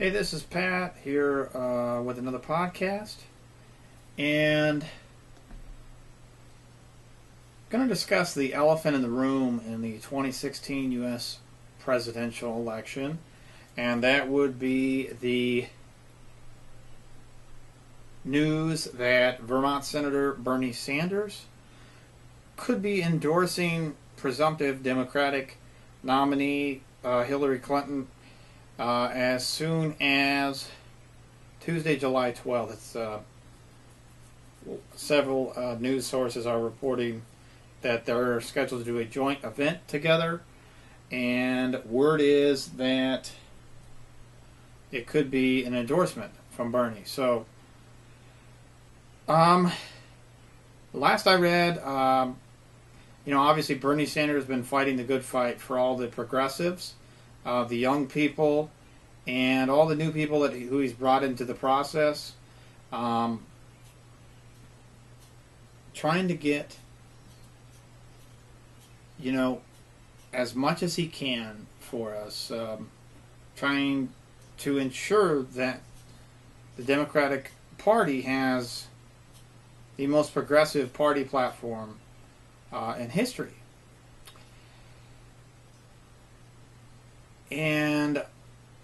Hey, this is Pat here with another podcast, and going to discuss the elephant in the room in the 2016 U.S. presidential election, and that would be the news that Vermont Senator Bernie Sanders could be endorsing presumptive Democratic nominee Hillary Clinton as soon as Tuesday, July 12th. It's several news sources are reporting that they're scheduled to do a joint event together, and word is that it could be an endorsement from Bernie. So, last I read, obviously Bernie Sanders has been fighting the good fight for all the progressives, the young people, and all the new people who he's brought into the process, trying to get, as much as he can for us, trying to ensure that the Democratic Party has the most progressive party platform in history. And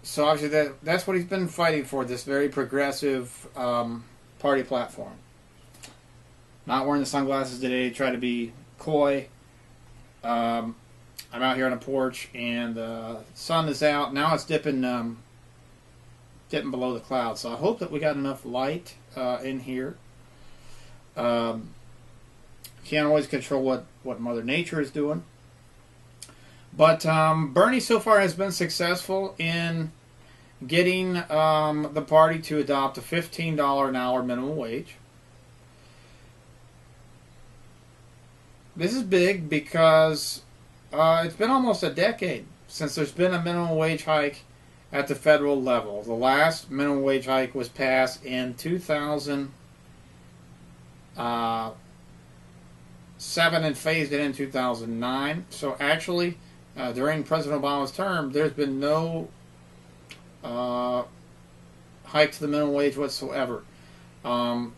so obviously that's what he's been fighting for, this very progressive party platform. Not wearing the sunglasses today, try to be coy. I'm out here on a porch and the sun is out. Now it's dipping below the clouds. So I hope that we got enough light in here. Can't always control what Mother Nature is doing. But Bernie so far has been successful in getting the party to adopt a $15 an hour minimum wage. This is big because it's been almost a decade since there's been a minimum wage hike at the federal level. The last minimum wage hike was passed in 2007 and phased in 2009. So actually, during President Obama's term, there's been no hike to the minimum wage whatsoever. The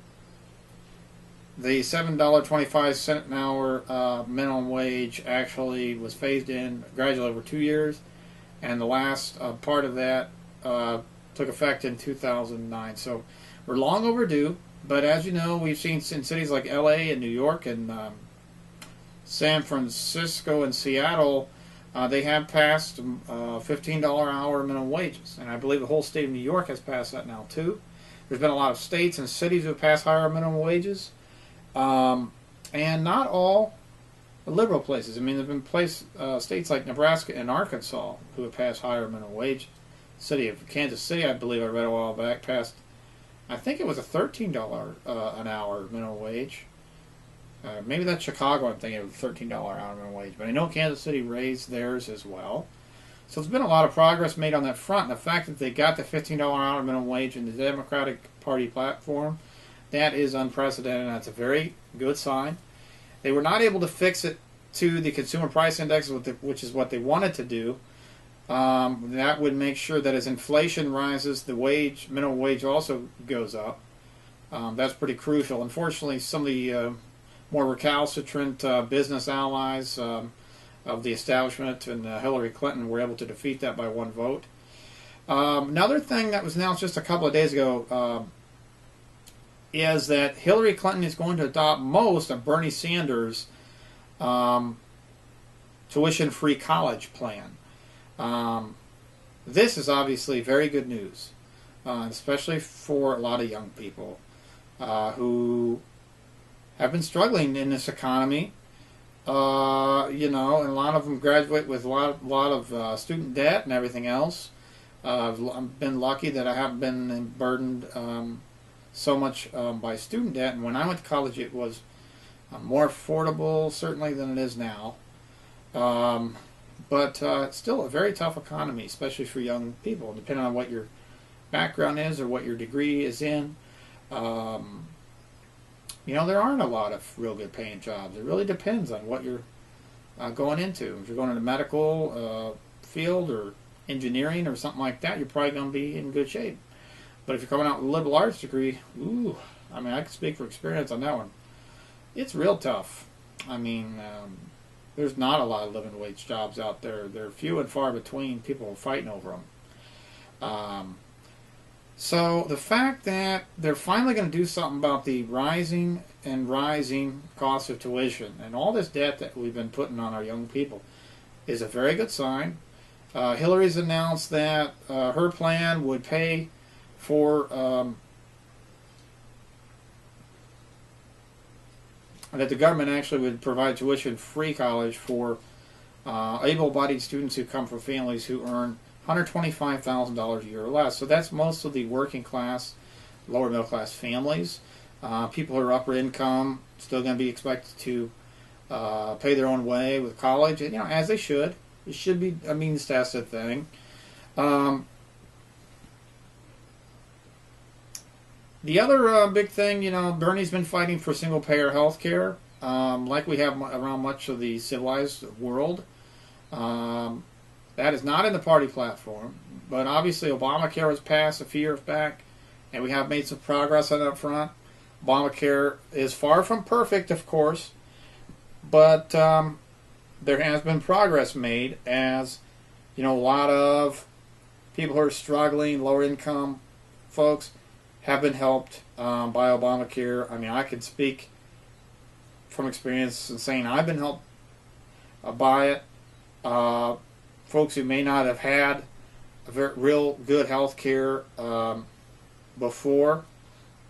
$7.25 an hour minimum wage actually was phased in gradually over 2 years, and the last part of that took effect in 2009. So we're long overdue, but as you know, we've seen in cities like LA and New York and San Francisco and Seattle, they have passed $15 an hour minimum wages, and I believe the whole state of New York has passed that now too. There's been a lot of states and cities who have passed higher minimum wages, and not all liberal places. I mean, there have been states like Nebraska and Arkansas who have passed higher minimum wage. The city of Kansas City, I believe I read a while back, passed, I think it was a $13 an hour minimum wage. Maybe that's Chicago, I'm thinking of a $13 an hour minimum wage. But I know Kansas City raised theirs as well. So there's been a lot of progress made on that front. And the fact that they got the $15 an hour minimum wage in the Democratic Party platform, that is unprecedented. And that's a very good sign. They were not able to fix it to the consumer price index, which is what they wanted to do. That would make sure that as inflation rises, the minimum wage also goes up. That's pretty crucial. Unfortunately, some of the more recalcitrant business allies of the establishment and Hillary Clinton were able to defeat that by one vote. Another thing that was announced just a couple of days ago is that Hillary Clinton is going to adopt most of Bernie Sanders' tuition-free college plan. This is obviously very good news, especially for a lot of young people who have been struggling in this economy, and a lot of them graduate with a lot of student debt and everything else. I've been lucky that I haven't been burdened so much by student debt, and when I went to college it was more affordable certainly than it is now, but it's still a very tough economy, especially for young people, depending on what your background is or what your degree is in. There aren't a lot of real good paying jobs. It really depends on what you're going into. If you're going into medical field or engineering or something like that, you're probably going to be in good shape. But if you're coming out with a liberal arts degree, ooh, I mean, I can speak for experience on that one. It's real tough. I mean, there's not a lot of living wage jobs out there. They're few and far between. People are fighting over them. So the fact that they're finally going to do something about the rising cost of tuition and all this debt that we've been putting on our young people is a very good sign. Hillary's announced that her plan would pay for that the government actually would provide tuition-free college for able-bodied students who come from families who earn $125,000 a year or less. So that's most of the working class, lower middle class families. People who are upper income still going to be expected to pay their own way with college, and, as they should. It should be a means-tested thing. The other big thing, Bernie's been fighting for single-payer health care, like we have around much of the civilized world. That is not in the party platform, but obviously Obamacare was passed a few years back, and we have made some progress on that front. Obamacare is far from perfect, of course, but there has been progress made as, a lot of people who are struggling, lower income folks, have been helped by Obamacare. I mean, I can speak from experience in saying I've been helped by it. Folks who may not have had real good health care before,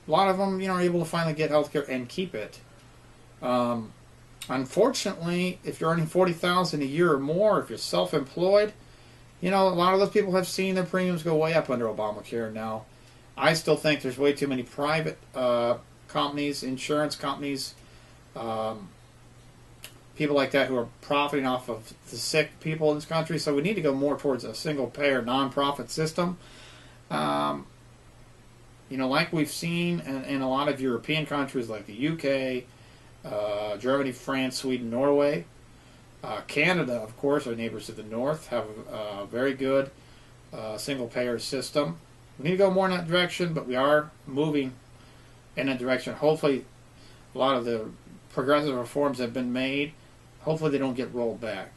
a lot of them, are able to finally get health care and keep it. Unfortunately, if you're earning $40,000 a year or more, if you're self-employed, a lot of those people have seen their premiums go way up under Obamacare now. I still think there's way too many private companies, insurance companies, people like that who are profiting off of the sick people in this country. So we need to go more towards a single-payer, non-profit system. Like we've seen in a lot of European countries like the UK, Germany, France, Sweden, Norway. Canada, of course, our neighbors to the north, have a very good single-payer system. We need to go more in that direction, but we are moving in that direction. Hopefully, a lot of the progressive reforms have been made. Hopefully, they don't get rolled back.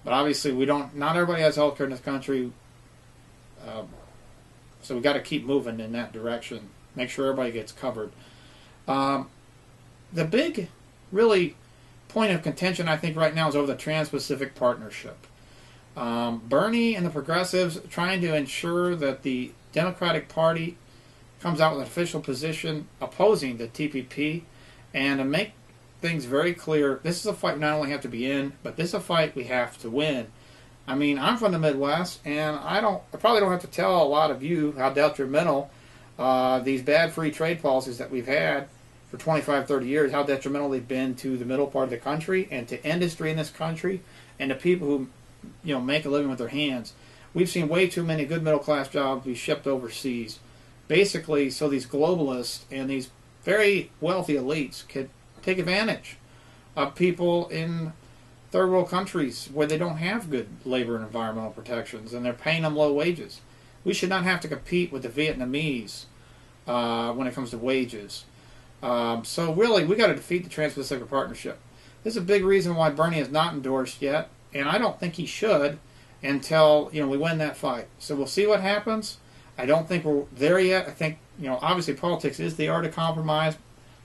But obviously, not everybody has health care in this country, so we got to keep moving in that direction. Make sure everybody gets covered. The big, really, point of contention, I think, right now is over the Trans-Pacific Partnership. Bernie and the progressives trying to ensure that the Democratic Party comes out with an official position opposing the TPP, and to make things very clear, this is a fight we not only have to be in, but this is a fight we have to win. I mean, I'm from the Midwest, and I probably don't have to tell a lot of you how detrimental these bad free trade policies that we've had for 25, 30 years, how detrimental they've been to the middle part of the country and to industry in this country and to people who make a living with their hands. We've seen way too many good middle-class jobs be shipped overseas, basically so these globalists and these very wealthy elites could take advantage of people in third world countries where they don't have good labor and environmental protections, and they're paying them low wages. We should not have to compete with the Vietnamese when it comes to wages. So really, we got to defeat the Trans-Pacific Partnership. This is a big reason why Bernie has not endorsed yet, and I don't think he should until we win that fight. So we'll see what happens. I don't think we're there yet. I think obviously politics is the art of compromise,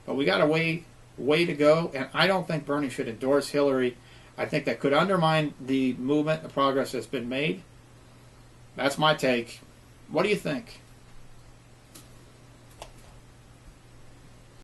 but we got a way to go, and I don't think Bernie should endorse Hillary. I think that could undermine the movement, the progress that's been made. That's my take. What do you think?